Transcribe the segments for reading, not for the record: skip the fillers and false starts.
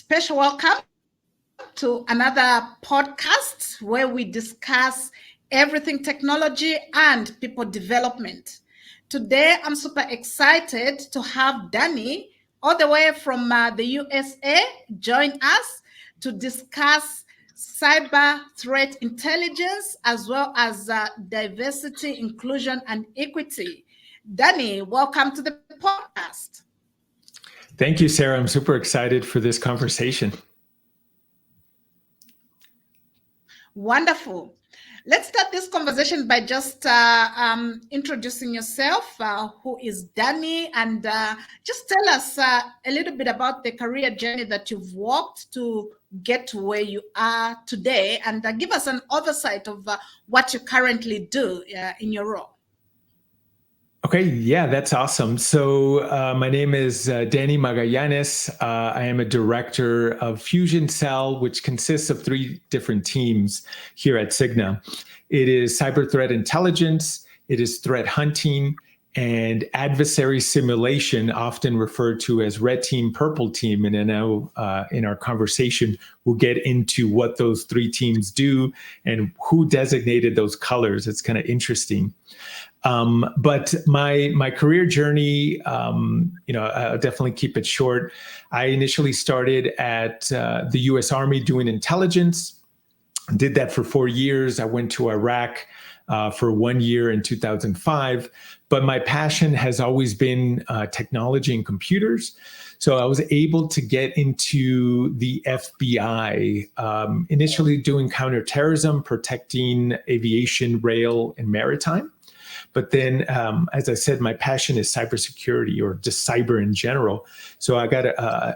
Special welcome to another podcast where we discuss everything technology and people development. Today, I'm super excited to have Danny, all the way from the USA, join us to discuss cyber threat intelligence as well as diversity, inclusion, and equity. Danny, welcome to the podcast. Thank you, Sarah. I'm super excited for this conversation. Wonderful. Let's start this conversation by just introducing yourself. Who is Danny? And just tell us a little bit about the career journey that you've walked to get to where you are today, and give us an oversight of what you currently do in your role. Okay, yeah, that's awesome. So my name is Danny Magallanes. I am a director of Fusion Cell, which consists of three different teams here at Cigna. It is cyber threat intelligence, it is threat hunting, and adversary simulation, often referred to as red team, purple team. And I know in our conversation, we'll get into what those three teams do and who designated those colors. It's kind of interesting. But my career journey, I'll definitely keep it short. I initially started at the U.S. Army doing intelligence, did that for 4 years. I went to Iraq for 1 year in 2005. But my passion has always been technology and computers. So I was able to get into the FBI, initially doing counterterrorism, protecting aviation, rail, and maritime. But then, as I said, my passion is cybersecurity, or just cyber in general. So I got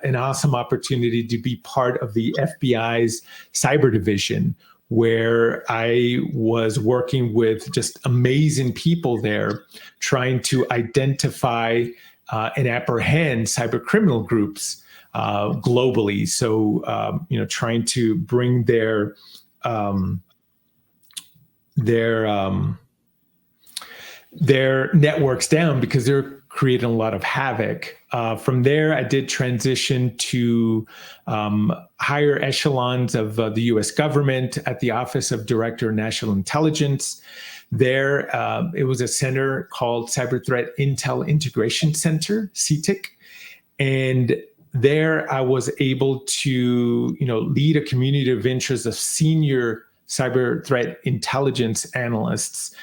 an awesome opportunity to be part of the FBI's cyber division, where I was working with just amazing people there, trying to identify and apprehend cyber criminal groups globally. So, trying to bring their networks down, because they're creating a lot of havoc. From there, I did transition to higher echelons of the U.S. government at the Office of Director of National Intelligence. There, it was a center called Cyber Threat Intel Integration Center, CTIC. And there I was able to, lead a community of interest of senior cyber threat intelligence analysts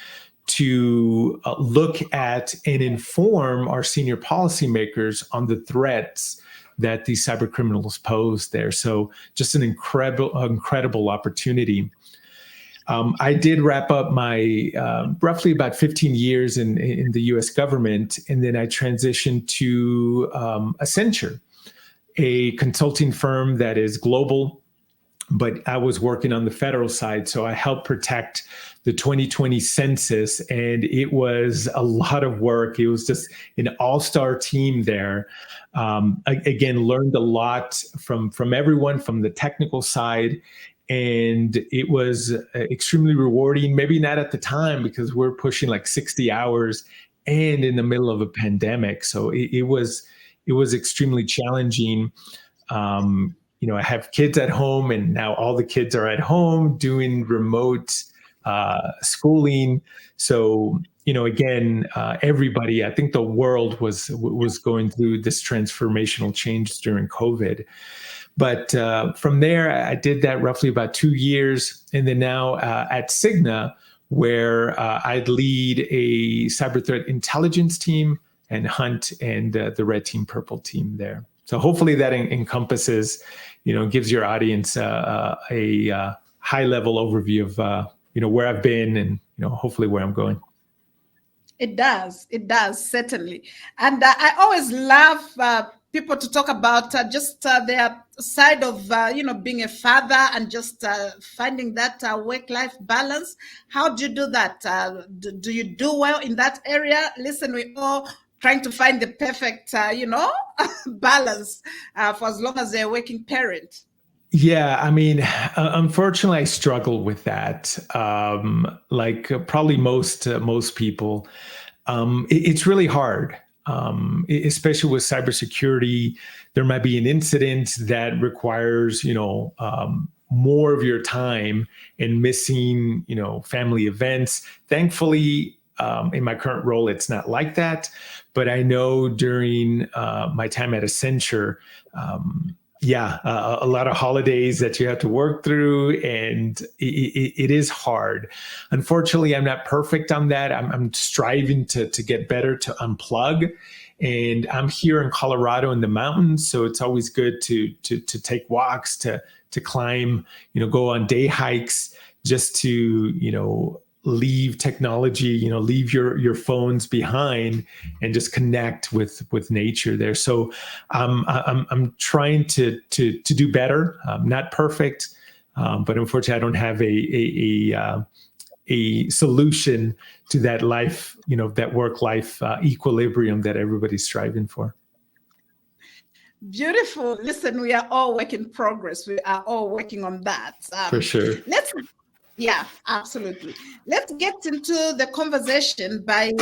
to look at and inform our senior policymakers on the threats that these cyber criminals pose there. So just an incredible opportunity. I did wrap up my roughly about 15 years in the US government, and then I transitioned to Accenture, a consulting firm that is global, but I was working on the federal side. So I helped protect the 2020 census, and it was a lot of work. It was just an all-star team there. Again, learned a lot from everyone from the technical side, and it was extremely rewarding. Maybe not at the time, because we're pushing like 60 hours and in the middle of a pandemic. So it was extremely challenging. I have kids at home, and now all the kids are at home doing remote schooling. So, again, everybody, I think the world was going through this transformational change during COVID. But from there, I did that roughly about 2 years. And then now at Cigna, where I'd lead a cyber threat intelligence team and hunt and the red team, purple team there. So hopefully that encompasses, gives your audience a high level overview of, where I've been and, hopefully where I'm going. It does, certainly. And I always love people to talk about just their side of, being a father and just finding that work-life balance. How do you do that? Do you do well in that area? Listen, we all trying to find the perfect, balance for as long as they're a working parent. Yeah, I mean, unfortunately, I struggle with that. Like probably most people, it's really hard. especially with cybersecurity. There might be an incident that requires, more of your time and missing, family events. Thankfully, in my current role, it's not like that. But I know during my time at Accenture, a lot of holidays that you have to work through, and it is hard. Unfortunately, I'm not perfect on that. I'm striving to get better, to unplug. And I'm here in Colorado in the mountains, so it's always good to take walks, to climb, go on day hikes, just to leave technology, leave your phones behind and just connect with nature there. So I'm trying to do better. I'm not perfect, but unfortunately, I don't have a solution to that life, that work-life equilibrium that everybody's striving for. Beautiful. Listen, we are all work in progress. We are all working on that. For sure. Yeah, absolutely. Let's get into the conversation by,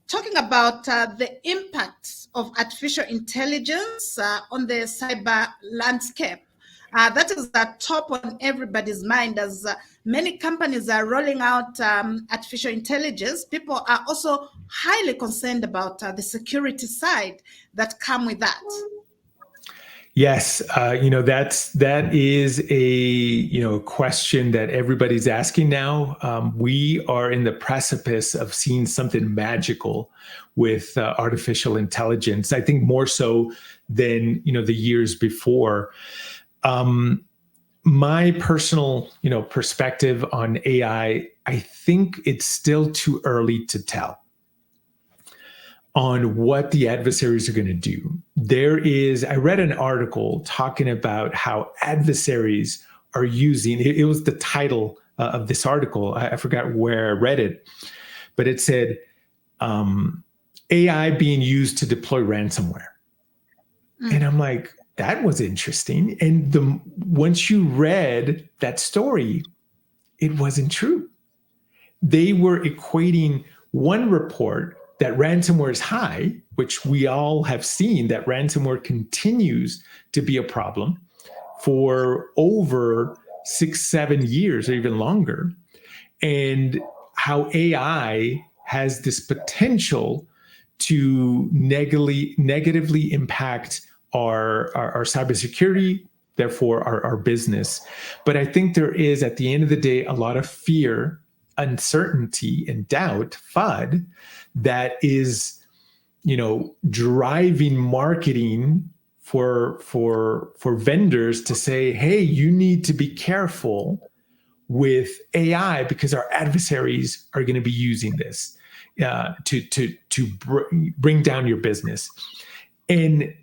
talking about the impact of artificial intelligence on the cyber landscape. That is top on everybody's mind as many companies are rolling out artificial intelligence. People are also highly concerned about the security side that come with that. Yes, that is a question that everybody's asking now. We are in the precipice of seeing something magical with artificial intelligence. I think more so than the years before. My personal perspective on AI, I think it's still too early to tell on what the adversaries are going to do. I read an article talking about how adversaries are using, it was the title of this article. I forgot where I read it, but it said AI being used to deploy ransomware. And I'm like, that was interesting. And once you read that story, it wasn't true. They were equating one report that ransomware is high, which we all have seen that ransomware continues to be a problem for over 6-7 years or even longer, and how AI has this potential to negatively impact our cybersecurity, therefore our business. But I think there is, at the end of the day, a lot of fear, uncertainty, and doubt, FUD, that is, driving marketing for vendors to say, hey, you need to be careful with AI because our adversaries are going to be using this to bring down your business. And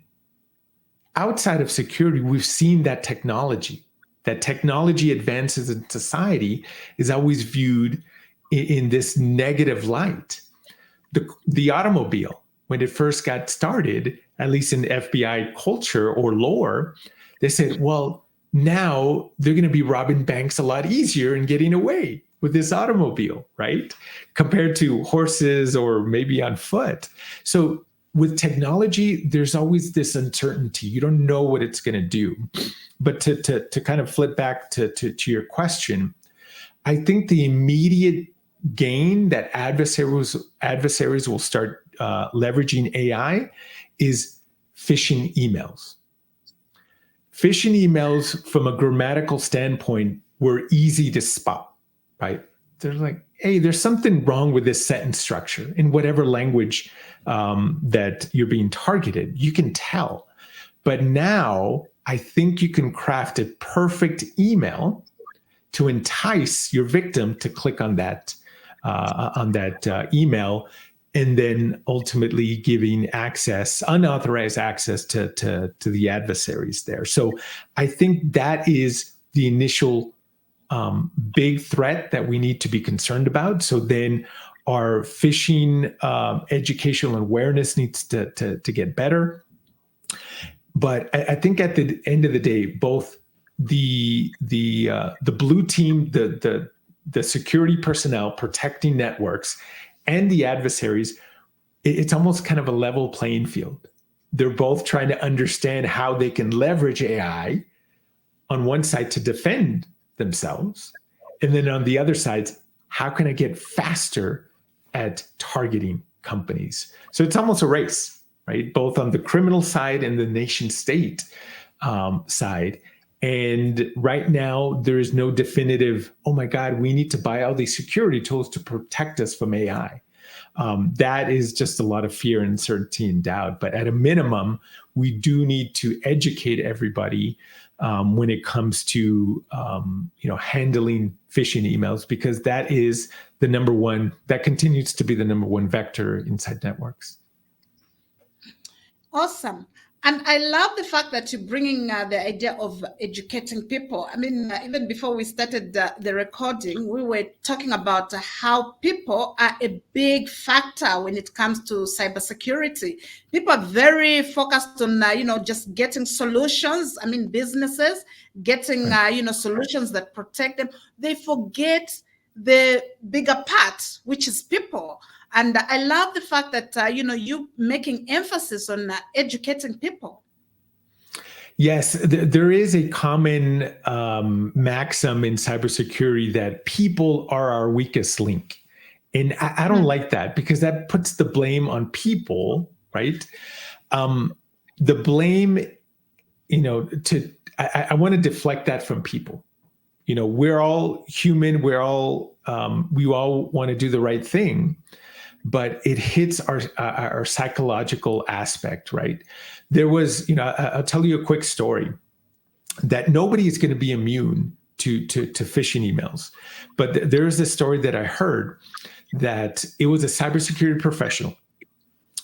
outside of security, we've seen that technology advances in society is always viewed in this negative light. The automobile, when it first got started, at least in the FBI culture or lore, they said, well, now they're going to be robbing banks a lot easier and getting away with this automobile, right? Compared to horses or maybe on foot. So with technology, there's always this uncertainty. You don't know what it's going to do. But to kind of flip back to your question, I think the immediate gain that adversaries will start leveraging AI is phishing emails. Phishing emails, from a grammatical standpoint, were easy to spot, right? They're like, hey, there's something wrong with this sentence structure in whatever language that you're being targeted. You can tell. But now I think you can craft a perfect email to entice your victim to click on that email, and then ultimately giving unauthorized access to the adversaries there. So I think that is the initial big threat that we need to be concerned about. So then our phishing educational awareness needs to get better. But I think at the end of the day, both the blue team, the security personnel protecting networks, and the adversaries, it's almost kind of a level playing field. They're both trying to understand how they can leverage AI on one side to defend themselves. And then on the other side, how can I get faster at targeting companies? So it's almost a race, right? Both on the criminal side and the nation state side. And right now, there is no definitive, oh my God, we need to buy all these security tools to protect us from AI. That is just a lot of fear, uncertainty, and doubt. But at a minimum, we do need to educate everybody when it comes to handling phishing emails, because that is the number one, that continues to be the number one vector inside networks. Awesome. And I love the fact that you're bringing the idea of educating people. I mean, even before we started the recording, we were talking about how people are a big factor when it comes to cybersecurity. People are very focused on, just getting solutions. I mean, businesses getting, solutions that protect them. They forget the bigger part, which is people. And I love the fact that, you making emphasis on educating people. Yes, there is a common maxim in cybersecurity that people are our weakest link. And I don't like that, because that puts the blame on people, right? The blame, I want to deflect that from people. We're all human. we all want to do the right thing. But it hits our psychological aspect, right? There was, I'll tell you a quick story that nobody is going to be immune to phishing emails. But there's this story that I heard that it was a cybersecurity professional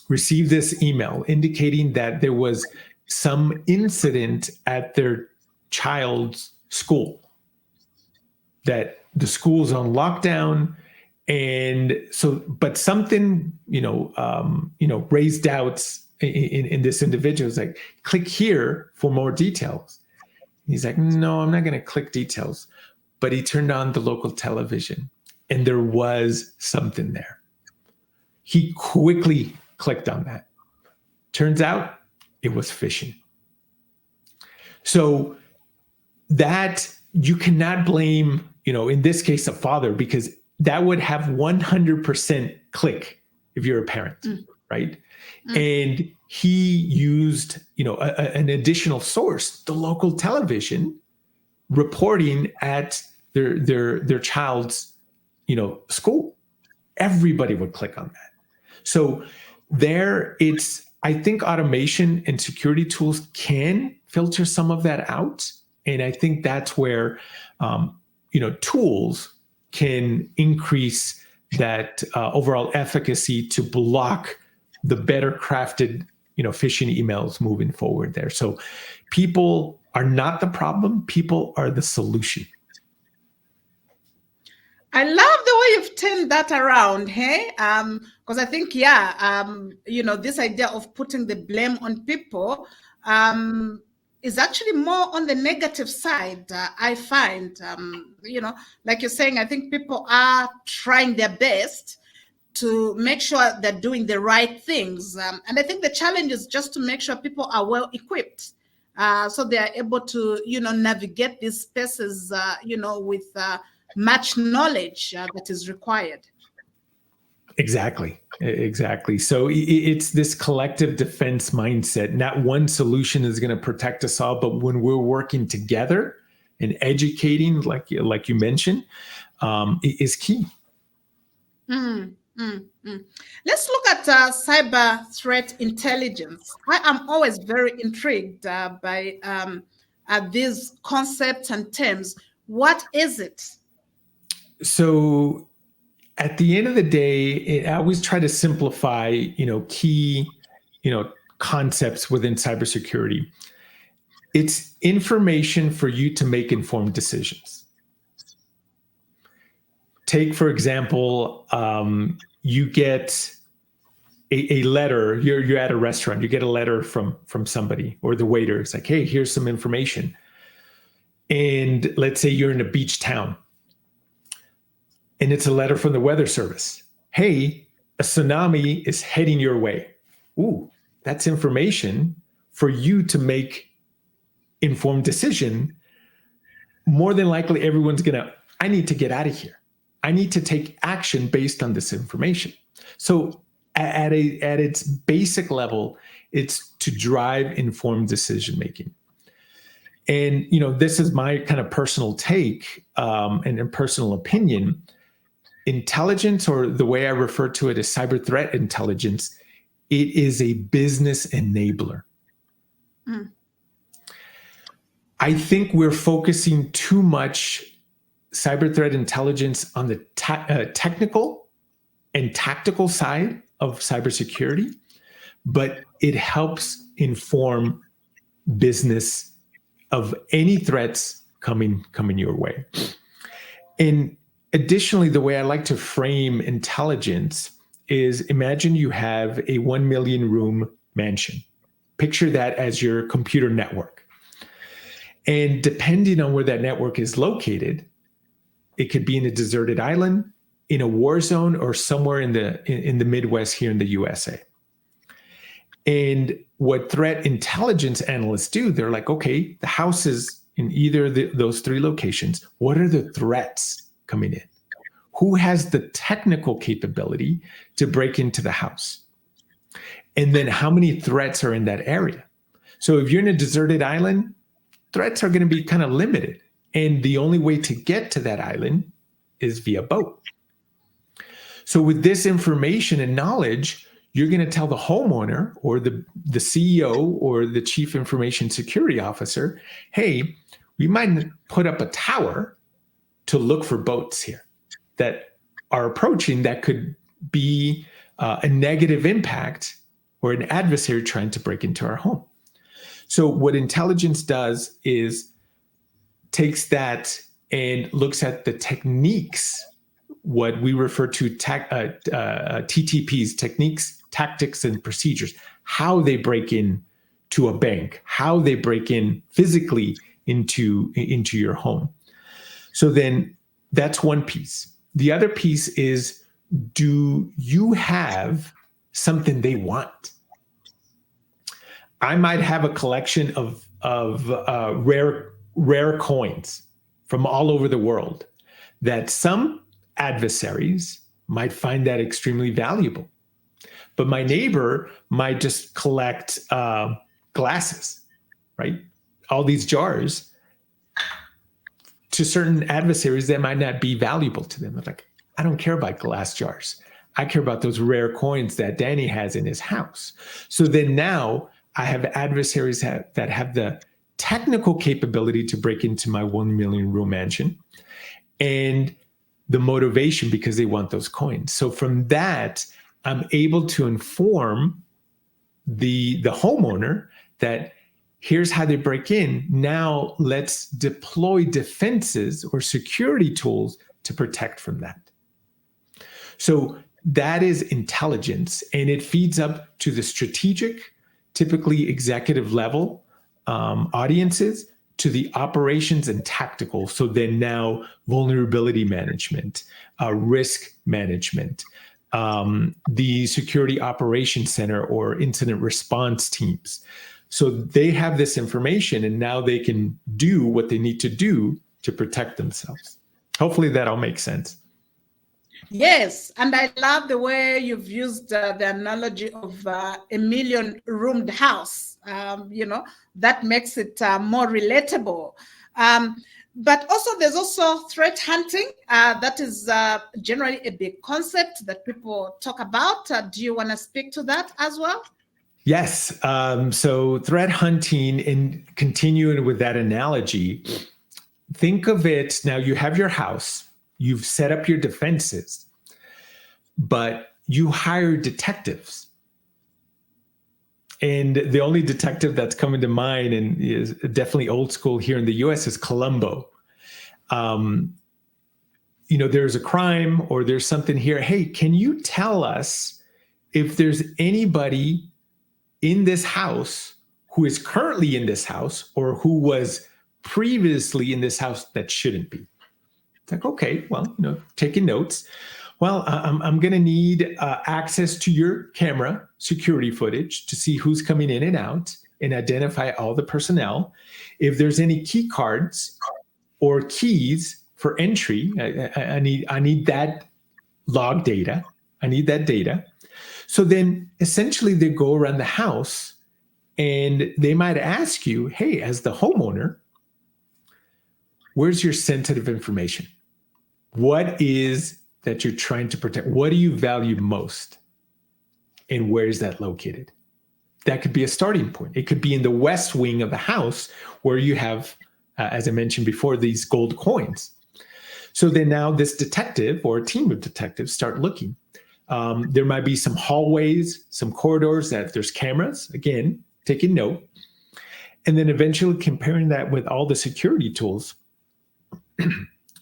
received this email indicating that there was some incident at their child's school, that the school's on lockdown. And so, but something, raised doubts in this individual. It's like, click here for more details. He's like, no, I'm not going to click details. But he turned on the local television and there was something there. He quickly clicked on that. Turns out it was phishing. So that you cannot blame, in this case, a father, because that would have 100% click if you're a parent, right? And he used, an additional source, the local television, reporting at their child's, school. Everybody would click on that. So I think automation and security tools can filter some of that out. And I think that's where, tools can increase that overall efficacy to block the better crafted, phishing emails moving forward there. So people are not the problem. People are the solution. I love the way you've turned that around, hey? Because I think, this idea of putting the blame on people is actually more on the negative side, I find. Like you're saying, I think people are trying their best to make sure they're doing the right things. And I think the challenge is just to make sure people are well equipped, so they are able to, navigate these spaces, with much knowledge that is required. Exactly. So it's this collective defense mindset. Not one solution is going to protect us all, but when we're working together and educating, like you mentioned, is key. Let's look at cyber threat intelligence. I am always very intrigued by these concepts and terms. What is it? So at the end of the day, I always try to simplify, key, concepts within cybersecurity. It's information for you to make informed decisions. Take, for example, you get a letter. You're at a restaurant. You get a letter from somebody, or the waiter. It's like, hey, here's some information. And let's say you're in a beach town, and it's a letter from the weather service. Hey, a tsunami is heading your way. Ooh, that's information for you to make informed decision. More than likely, everyone's I need to get out of here. I need to take action based on this information. So at its basic level, it's to drive informed decision making. And this is my kind of personal take and personal opinion. Intelligence, or the way I refer to it as cyber threat intelligence, it is a business enabler. I think we're focusing too much cyber threat intelligence on the technical and tactical side of cybersecurity, but it helps inform business of any threats coming your way. And additionally, the way I like to frame intelligence is, imagine you have a 1 million room mansion. Picture that as your computer network. And depending on where that network is located, it could be in a deserted island, in a war zone, or somewhere in the Midwest here in the USA. And what threat intelligence analysts do, they're like, okay, the house is in either those three locations. What are the threats coming in? Who has the technical capability to break into the house? And then how many threats are in that area? So if you're in a deserted island, threats are going to be kind of limited. And the only way to get to that island is via boat. So with this information and knowledge, you're going to tell the homeowner or the CEO or the chief information security officer, hey, we might put up a tower to look for boats here that are approaching that could be a negative impact or an adversary trying to break into our home. So what intelligence does is takes that and looks at the techniques, what we refer to TTPs, techniques, tactics, and procedures, how they break in to a bank, how they break in physically into your home. So then that's one piece. The other piece is, do you have something they want? I might have a collection of rare coins from all over the world that some adversaries might find that extremely valuable. But my neighbor might just collect glasses, right? All these jars. To certain adversaries, that might not be valuable to them. They're like, I don't care about glass jars. I care about those rare coins that Danny has in his house. So then now I have adversaries that have the technical capability to break into my 1 million room mansion, and the motivation because they want those coins. So from that, I'm able to inform the homeowner that here's how they break in. Now let's deploy defenses or security tools to protect from that. So that is intelligence, and it feeds up to the strategic, typically executive level audiences, to the operations and tactical. So then now vulnerability management, risk management, the security operations center or incident response teams. So they have this information, and now they can do what they need to do to protect themselves. Hopefully that all makes sense. Yes, and I love the way you've used the analogy of a million-roomed house. That makes it more relatable. But also, there's also threat hunting. That is generally a big concept that people talk about. Do you want to speak to that as well? Yes. So threat hunting, and continuing with that analogy, think of it, now you have your house, you've set up your defenses, but you hire detectives. And the only detective that's coming to mind, and is definitely old school here in the US, is Columbo. There's a crime or there's something here. Hey, can you tell us if there's anybody in this house who is currently in this house or who was previously in this house that shouldn't be? It's like, okay, well, taking notes. Well, I'm going to need access to your camera security footage to see who's coming in and out and identify all the personnel. If there's any key cards or keys for entry, I need that log data. I need that data. So then essentially they go around the house and they might ask you, hey, as the homeowner, where's your sensitive information? What is that you're trying to protect? What do you value most? And where is that located? That could be a starting point. It could be in the west wing of the house where you have, as I mentioned before, these gold coins. So then now this detective or a team of detectives start looking. There might be some hallways, some corridors that there's cameras, again, taking note. And then eventually comparing that with all the security tools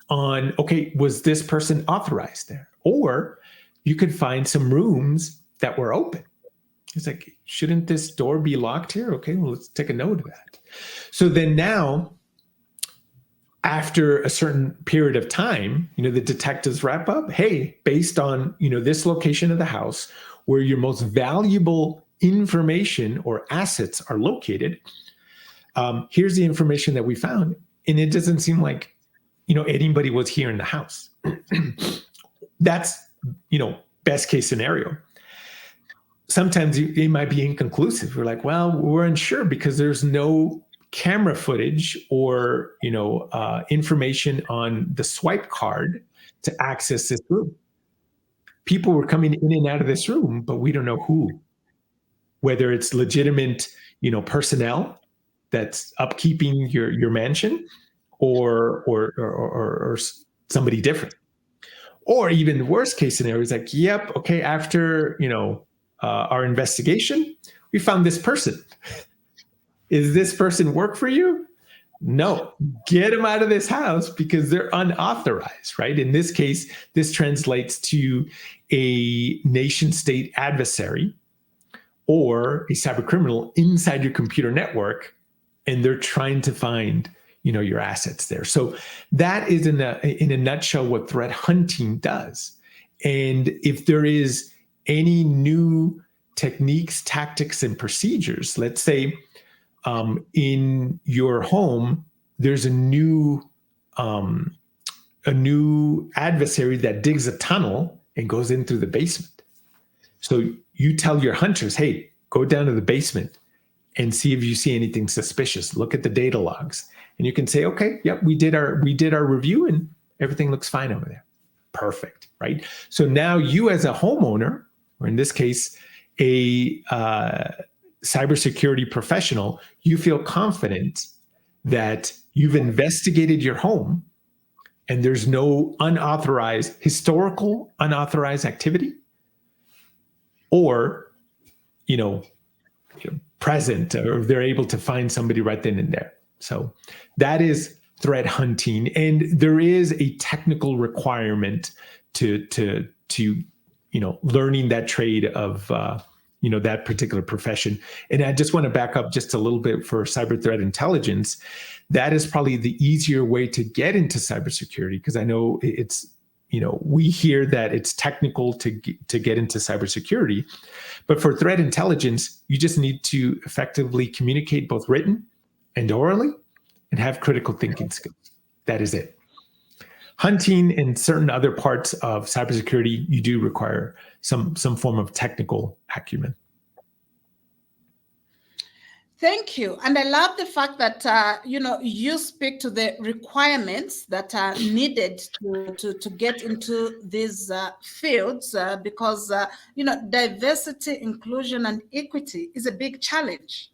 on, okay, was this person authorized there? Or you could find some rooms that were open. It's like, shouldn't this door be locked here? Okay, well, let's take a note of that. So then now, after a certain period of time, the detectives wrap up, hey, based on, this location of the house where your most valuable information or assets are located, here's the information that we found. And it doesn't seem like, anybody was here in the house. That's, best case scenario. Sometimes it might be inconclusive. We're like, well, we're unsure because there's no camera footage or, information on the swipe card to access this room. People were coming in and out of this room, but we don't know who, whether it's legitimate, personnel that's upkeeping your mansion or somebody different. Or even the worst case scenario is like, yep, okay, after, our investigation, we found this person. Is this person work for you? No, get them out of this house because they're unauthorized, right? In this case, this translates to a nation state adversary or a cyber criminal inside your computer network, and they're trying to find, your assets there. So that is in a nutshell what threat hunting does. And if there is any new techniques, tactics, and procedures, let's say in your home, there's a new adversary that digs a tunnel and goes in through the basement. So you tell your hunters, hey, go down to the basement and see if you see anything suspicious. Look at the data logs. And you can say, okay, yep, we did our review and everything looks fine over there. Perfect, right? So now you as a homeowner, or in this case, a cybersecurity professional, you feel confident that you've investigated your home and there's no historical unauthorized activity or, present, or they're able to find somebody right then and there. So that is threat hunting. And there is a technical requirement to learning that trade of, that particular profession. And I just want to back up just a little bit for cyber threat intelligence. That is probably the easier way to get into cybersecurity, because I know it's, we hear that it's technical to get into cybersecurity, but for threat intelligence, you just need to effectively communicate both written and orally and have critical thinking skills. That is it. Hunting and certain other parts of cybersecurity, you do require some form of technical acumen. Thank you. And I love the fact that, you speak to the requirements that are needed to get into these fields because, diversity, inclusion, and equity is a big challenge.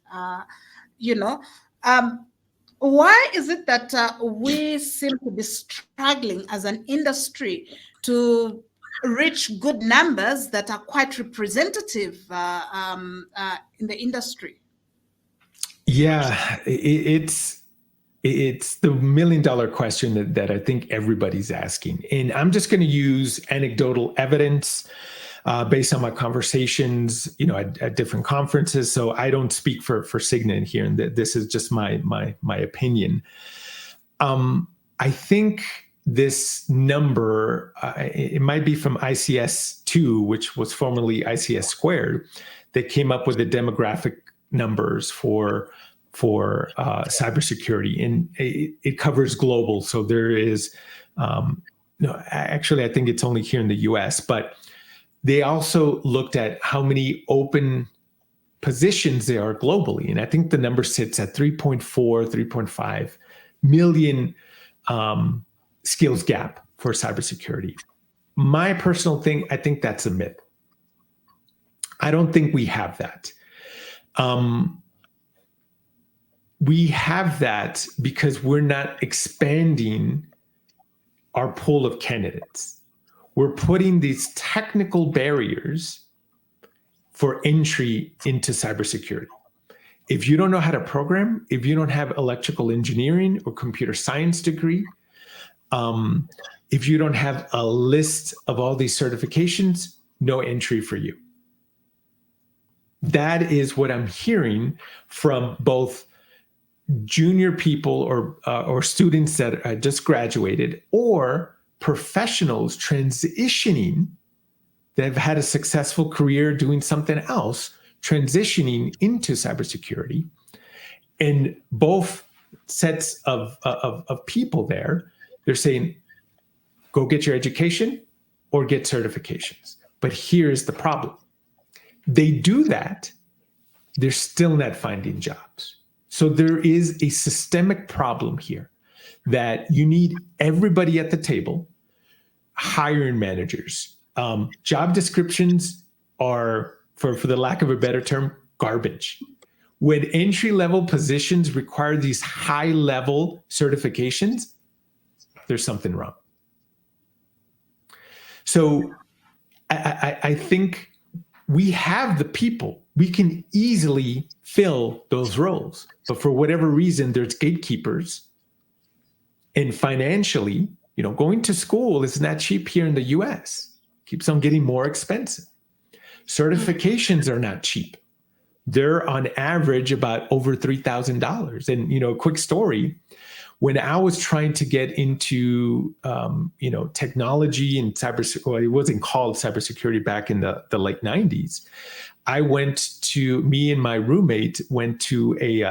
Why is it that we seem to be struggling as an industry to reach good numbers that are quite representative in the industry? Yeah, it's the $1 million question that I think everybody's asking. And I'm just going to use anecdotal evidence based on my conversations, at different conferences. So I don't speak for Cigna here, and this is just my opinion. I think this number, it might be from ICS2, which was formerly ICS squared, that came up with the demographic numbers for cybersecurity, and it covers global. So there is, no, actually, I think it's only here in the U.S., but they also looked at how many open positions there are globally, and I think the number sits at 3.4, 3.5 million skills gap for cybersecurity. My personal thing, I think that's a myth. I don't think we have that. We have that because we're not expanding our pool of candidates. We're putting these technical barriers for entry into cybersecurity. If you don't know how to program, if you don't have electrical engineering or computer science degree, if you don't have a list of all these certifications, no entry for you. That is what I'm hearing from both junior people or students that just graduated, or professionals transitioning that have had a successful career doing something else, transitioning into cybersecurity. And both sets of people there, they're saying, go get your education or get certifications. But here's the problem. They do that, they're still not finding jobs. So there is a systemic problem here that you need everybody at the table, hiring managers. Job descriptions are, for the lack of a better term, garbage. When entry-level positions require these high-level certifications, there's something wrong. So I think we have the people. We can easily fill those roles. But for whatever reason, there's gatekeepers. And financially, going to school is not cheap here in the US. Keeps on getting more expensive. Certifications are not cheap. They're on average about over $3,000. And, a quick story, when I was trying to get into, technology and cybersecurity, well, it wasn't called cybersecurity back in the late 90s. Me and my roommate went to a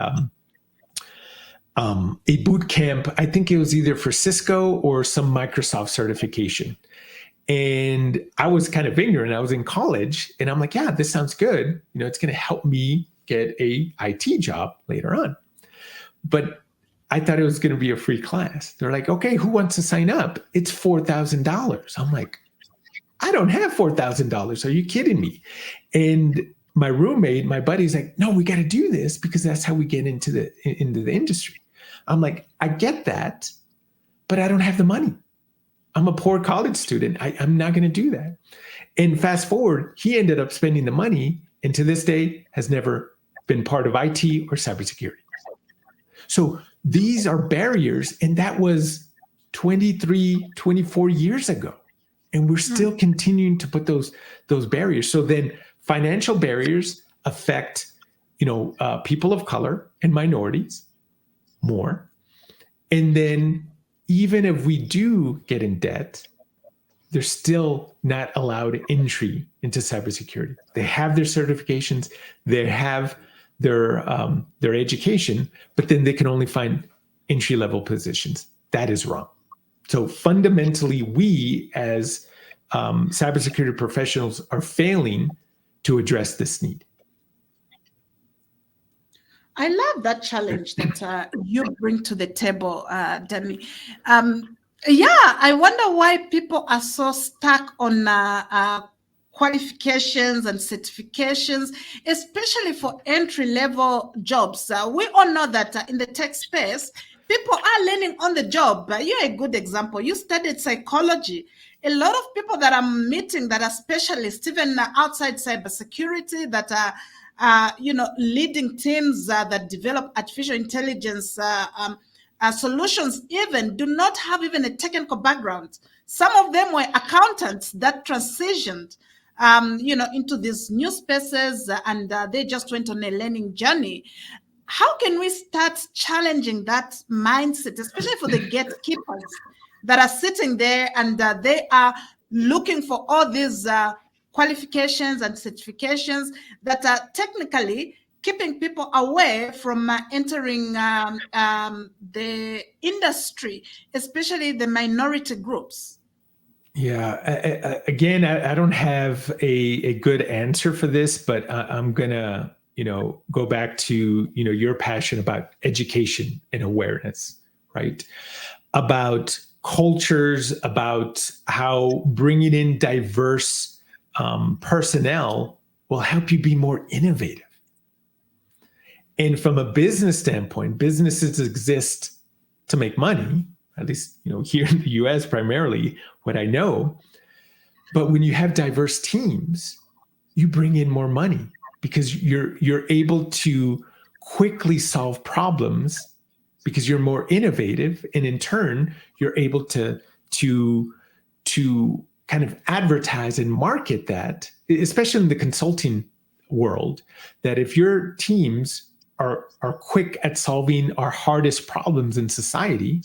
boot camp. I think it was either for Cisco or some Microsoft certification. And I was kind of ignorant. I was in college and I'm like, yeah, this sounds good. It's going to help me get a IT job later on. But I thought it was going to be a free class. They're like, okay, who wants to sign up? It's $4,000. I'm like, I don't have $4,000. Are you kidding me? And my roommate, my buddy's like, no, we got to do this because that's how we get into the industry. I'm like, I get that, but I don't have the money. I'm a poor college student. I'm not going to do that. And fast forward, he ended up spending the money and to this day has never been part of IT or cybersecurity. So these are barriers, and that was 23, 24 years ago. And we're still continuing to put those barriers. So then financial barriers affect, people of color and minorities more. And then even if we do get in debt, they're still not allowed entry into cybersecurity. They have their certifications, they have their education, but then they can only find entry-level positions. That is wrong. So fundamentally, we as cybersecurity professionals are failing to address this need. I love that challenge that you bring to the table, Danny. I wonder why people are so stuck on qualifications and certifications, especially for entry-level jobs. We all know that in the tech space, people are learning on the job. You're a good example. You studied psychology. A lot of people that I'm meeting that are specialists, even outside cybersecurity, that are leading teams that develop artificial intelligence solutions, even do not have even a technical background. Some of them were accountants that transitioned, into these new spaces, and they just went on a learning journey. How can we start challenging that mindset, especially for the gatekeepers that are sitting there, and they are looking for all these qualifications and certifications that are technically keeping people away from entering the industry, especially the minority groups? Yeah. Again, I don't have a good answer for this, but I'm gonna, go back to, your passion about education and awareness, right? About cultures, about how bringing in diverse personnel will help you be more innovative. And from a business standpoint, businesses exist to make money, at least, here in the US primarily, what I know. But when you have diverse teams, you bring in more money because you're able to quickly solve problems because you're more innovative, and in turn, you're able to kind of advertise and market that, especially in the consulting world, that if your teams are quick at solving our hardest problems in society,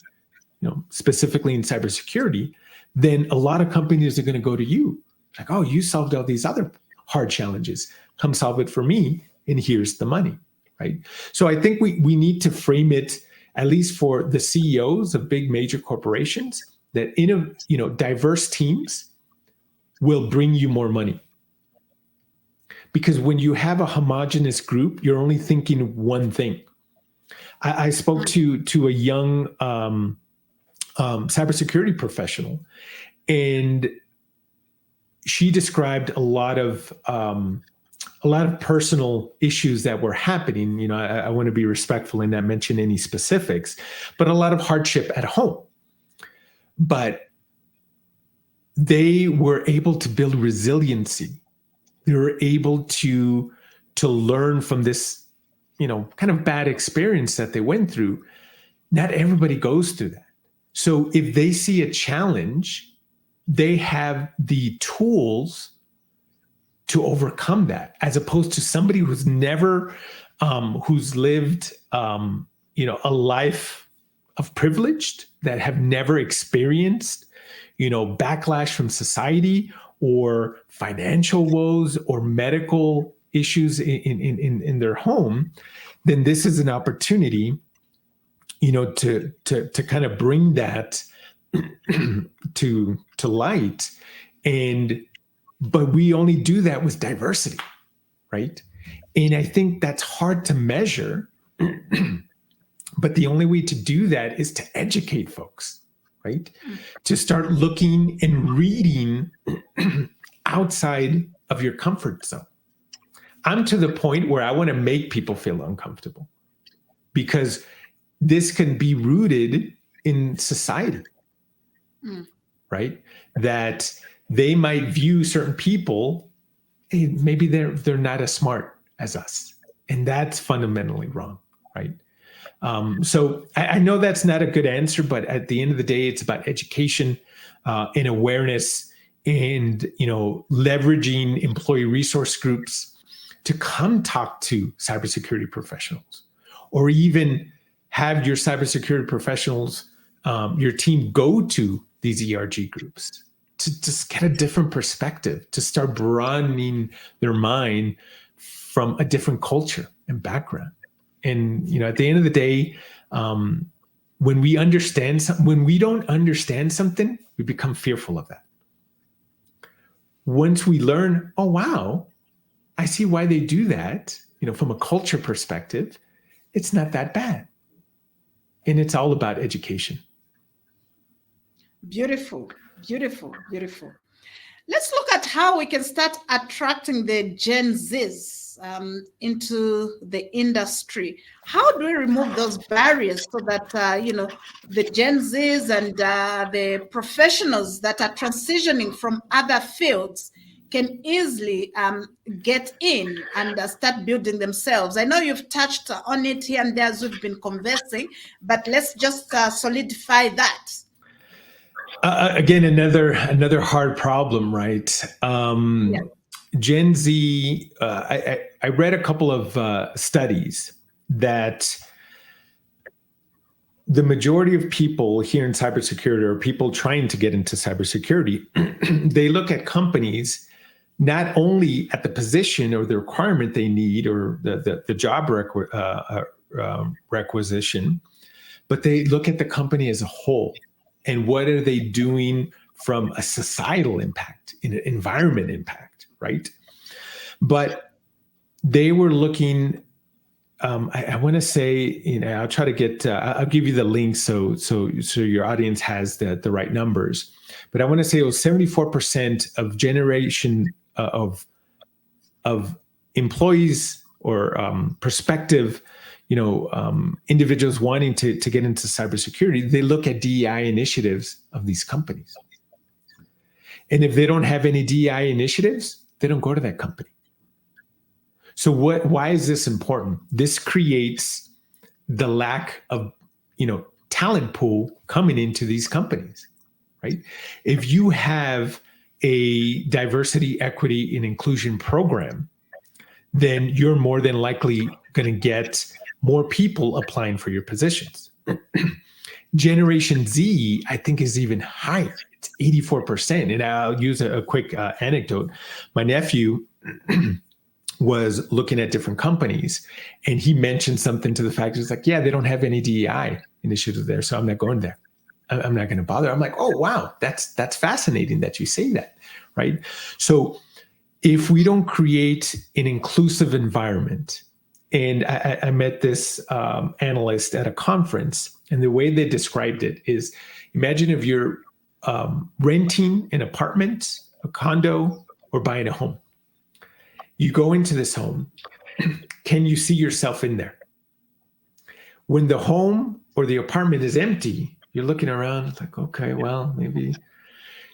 specifically in cybersecurity, then a lot of companies are going to go to you. Like, oh, you solved all these other hard challenges. Come solve it for me, and here's the money, right? So I think we need to frame it, at least for the CEOs of big major corporations, that diverse teams will bring you more money. Because when you have a homogenous group, you're only thinking one thing. I spoke to a young cybersecurity professional, and she described a lot of personal issues that were happening. I want to be respectful and not mention any specifics, but a lot of hardship at home. But they were able to build resiliency. They were able to learn from this, kind of bad experience that they went through. Not everybody goes through that. So if they see a challenge, they have the tools to overcome that, as opposed to somebody who's never, who's lived, a life of privileged, that have never experienced, backlash from society or financial woes or medical issues in their home. Then this is an opportunity, to kind of bring that to light. But we only do that with diversity, right? And I think that's hard to measure. But the only way to do that is to educate folks, right? To start looking and reading outside of your comfort zone. I'm to the point where I want to make people feel uncomfortable, because this can be rooted in society, right? That they might view certain people, hey, maybe they're not as smart as us, and that's fundamentally wrong, right? So I know that's not a good answer, but at the end of the day, it's about education and awareness, and leveraging employee resource groups to come talk to cybersecurity professionals, or even have your cybersecurity professionals, your team, go to these ERG groups to just get a different perspective, to start broadening their mind from a different culture and background. And at the end of the day, when we understand when we don't understand something, we become fearful of that. Once we learn, oh wow, I see why they do that, from a culture perspective, it's not that bad. And it's all about education. Beautiful, beautiful, beautiful. Let's look at how we can start attracting the Gen Zs into the industry. How do we remove those barriers so that, the Gen Zs and the professionals that are transitioning from other fields can easily get in and start building themselves? I know you've touched on it here and there as we've been conversing, but let's just solidify that. Again, another hard problem, right? Yeah. Gen Z, I read a couple of studies that the majority of people here in cybersecurity, or people trying to get into cybersecurity, they look at companies not only at the position or the requirement they need, or the job requisition, but they look at the company as a whole. And what are they doing from a societal impact, an environment impact, right? But they were looking, I want to say, I'll try to get, I'll give you the link so your audience has the right numbers. But I want to say it was 74% of generation of employees or prospective, individuals wanting to get into cybersecurity. They look at DEI initiatives of these companies, and if they don't have any DEI initiatives, they don't go to that company. So why is this important? This creates the lack of, talent pool coming into these companies, right? If you have a diversity, equity, and inclusion program, then you're more than likely going to get more people applying for your positions. Generation Z, I think, is even higher. It's 84%. And I'll use a quick anecdote. My nephew was looking at different companies, and he mentioned something to the fact, he's like, yeah, they don't have any DEI initiatives there, so I'm not going there. I'm not going to bother. I'm like, oh, wow, that's fascinating that you say that, right? So if we don't create an inclusive environment, and I met this analyst at a conference, and the way they described it is, imagine if you're renting an apartment, a condo, or buying a home. You go into this home, can you see yourself in there? When the home or the apartment is empty, you're looking around, it's like, okay, well, maybe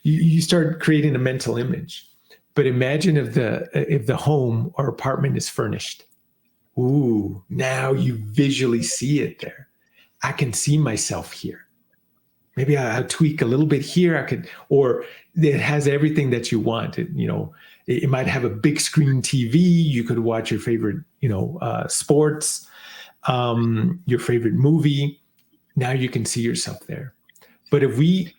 you start creating a mental image. But imagine if the home or apartment is furnished. Ooh, now you visually see it there. I can see myself here. Maybe I'll tweak a little bit here. Or it has everything that you want. It might have a big screen TV. You could watch your favorite, sports, your favorite movie. Now you can see yourself there. But if we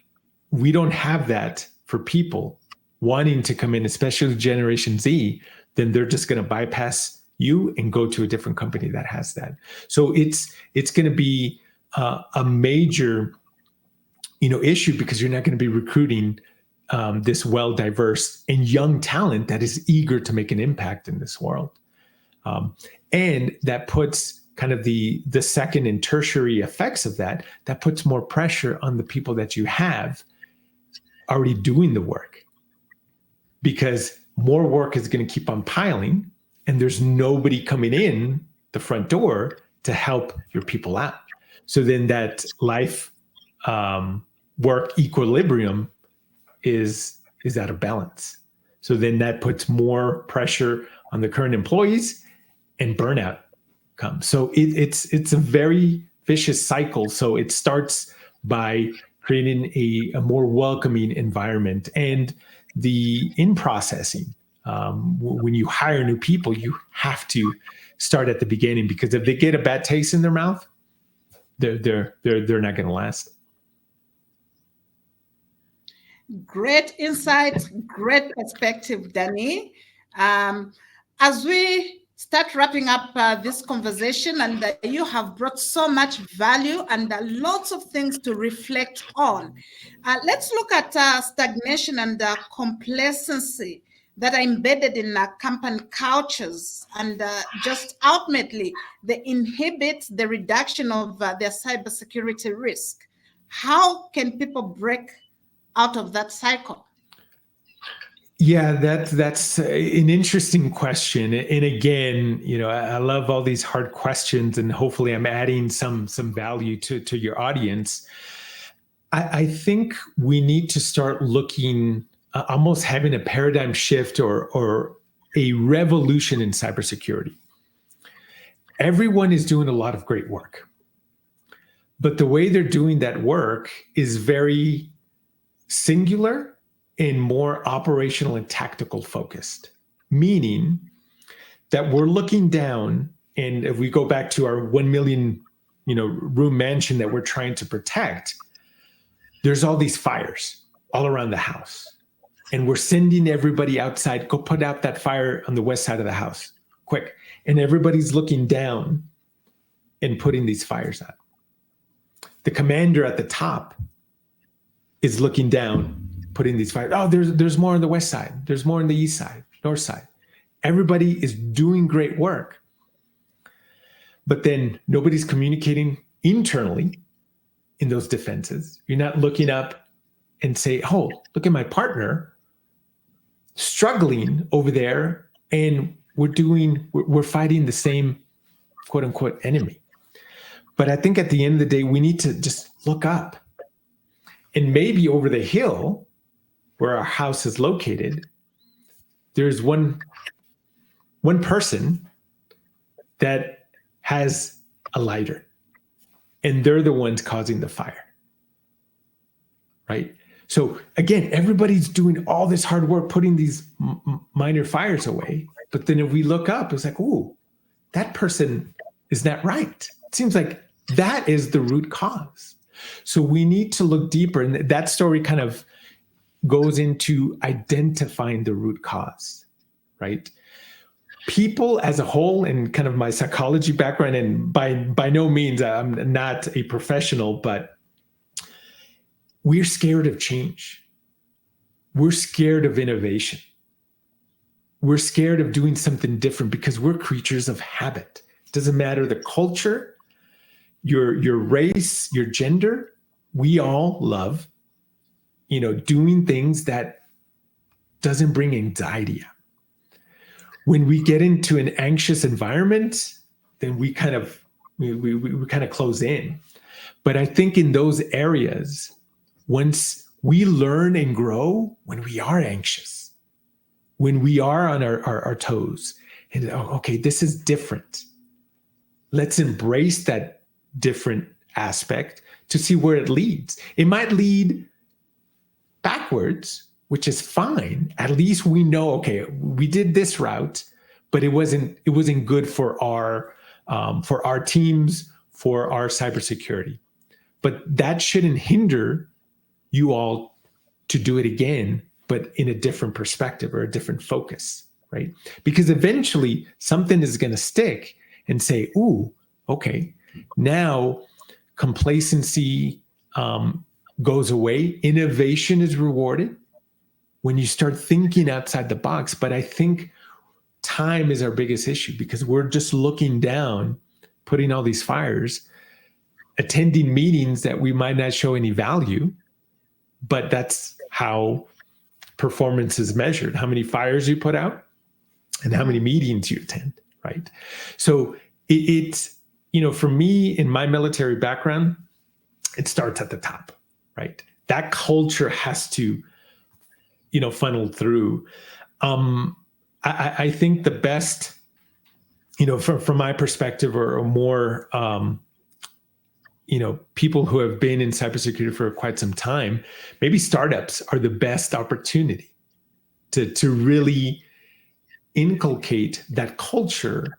don't have that for people wanting to come in, especially Generation Z, then they're just going to bypass you and go to a different company that has that. So it's going to be a major, issue, because you're not going to be recruiting this well-diverse and young talent that is eager to make an impact in this world. And that puts kind of the second and tertiary effects of that puts more pressure on the people that you have already doing the work, because more work is going to keep on piling, and there's nobody coming in the front door to help your people out. So then that life work equilibrium is out of balance. So then that puts more pressure on the current employees, and burnout comes. So it's a very vicious cycle. So it starts by creating a more welcoming environment, and in processing. When you hire new people, you have to start at the beginning, because if they get a bad taste in their mouth, they're not going to last. Great insight, great perspective, Danny. As we start wrapping up this conversation, and you have brought so much value and lots of things to reflect on. Let's look at stagnation and complacency that are embedded in company cultures, and just ultimately they inhibit the reduction of their cybersecurity risk. How can people break out of that cycle? Yeah, that's an interesting question. And again, I love all these hard questions, and hopefully I'm adding some value to your audience. I think we need to start looking, almost having a paradigm shift or a revolution in cybersecurity. Everyone is doing a lot of great work, but the way they're doing that work is very singular and more operational and tactical focused, meaning that we're looking down, and if we go back to our 1 million room mansion that we're trying to protect, there's all these fires all around the house. And we're sending everybody outside, go put out that fire on the west side of the house, quick. And everybody's looking down and putting these fires out. The commander at the top is looking down, putting these fires. Oh, there's more on the west side. There's more on the east side, north side. Everybody is doing great work. But then nobody's communicating internally in those defenses. You're not looking up and say, oh, look at my partner struggling over there, and we're fighting the same quote unquote enemy. But I think at the end of the day, we need to just look up, and maybe over the hill where our house is located, there's one person that has a lighter, and they're the ones causing the fire, right? So again, everybody's doing all this hard work, putting these minor fires away. But then if we look up, it's like, ooh, that person is not right. It seems like that is the root cause. So we need to look deeper. And that story kind of goes into identifying the root cause, right? People as a whole, and kind of my psychology background, and by no means I'm not a professional, but we're scared of change. We're scared of innovation. We're scared of doing something different because we're creatures of habit. It doesn't matter the culture, your race, your gender. We all love, doing things that doesn't bring anxiety up. When we get into an anxious environment, then we kind of close in. But I think in those areas, once we learn and grow, when we are anxious, when we are on our toes, and okay, this is different. Let's embrace that different aspect to see where it leads. It might lead backwards, which is fine. At least we know, okay, we did this route, but it wasn't good for our teams, for our cybersecurity. But that shouldn't hinder you all to do it again, but in a different perspective or a different focus, right? Because eventually something is going to stick and say, ooh, okay, now complacency goes away. Innovation is rewarded when you start thinking outside the box. But I think time is our biggest issue, because we're just looking down, putting all these fires, attending meetings that we might not show any value, but that's how performance is measured. How many fires you put out and how many meetings you attend, right? So it's, for me, in my military background, it starts at the top, right? That culture has to, funnel through. I think the best, from my perspective, or more, people who have been in cybersecurity for quite some time, maybe startups are the best opportunity to really inculcate that culture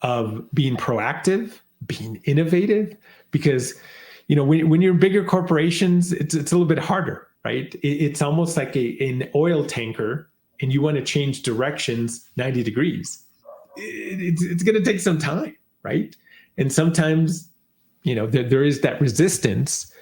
of being proactive, being innovative, because, when you're in bigger corporations, it's a little bit harder, right? It's almost like an oil tanker, and you want to change directions 90 degrees. It's going to take some time, right? And sometimes, there is that resistance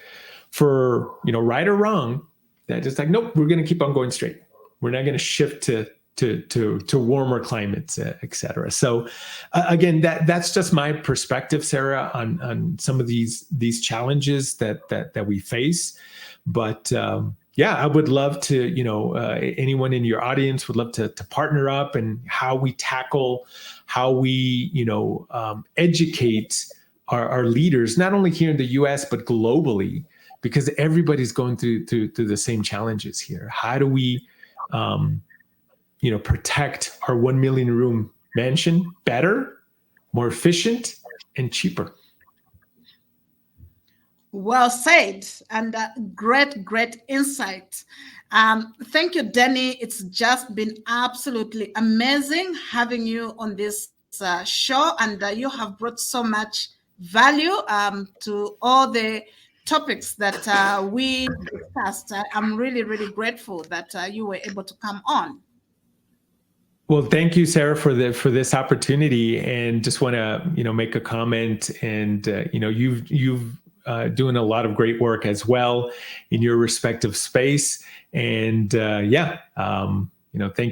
for, right or wrong, that just like, nope, we're going to keep on going straight. We're not going to shift to warmer climates, et cetera. So again, that's just my perspective, Sarah, on some of these challenges that we face. But I would love to, anyone in your audience would love to partner up, and how we tackle, how we, educate our leaders, not only here in the US, but globally, because everybody's going through the same challenges here. How do we, protect our 1 million room mansion better, more efficient, and cheaper? Well said, and great insight. Thank you, Danny. It's just been absolutely amazing having you on this show, and you have brought so much value to all the topics that we discussed. I'm really, really grateful that you were able to come on. Well, thank you, Sarah, for this opportunity, and just want to make a comment. And you've doing a lot of great work as well in your respective space. And thank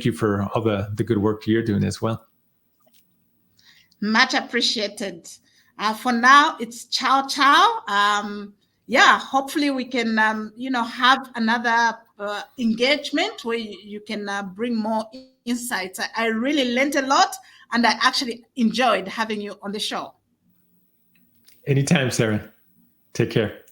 you for all the good work you're doing as well. Much appreciated. For now, it's ciao ciao. Hopefully we can have another engagement where you can bring more insights. I really learned a lot, and I actually enjoyed having you on the show. Anytime, Sarah. Take care.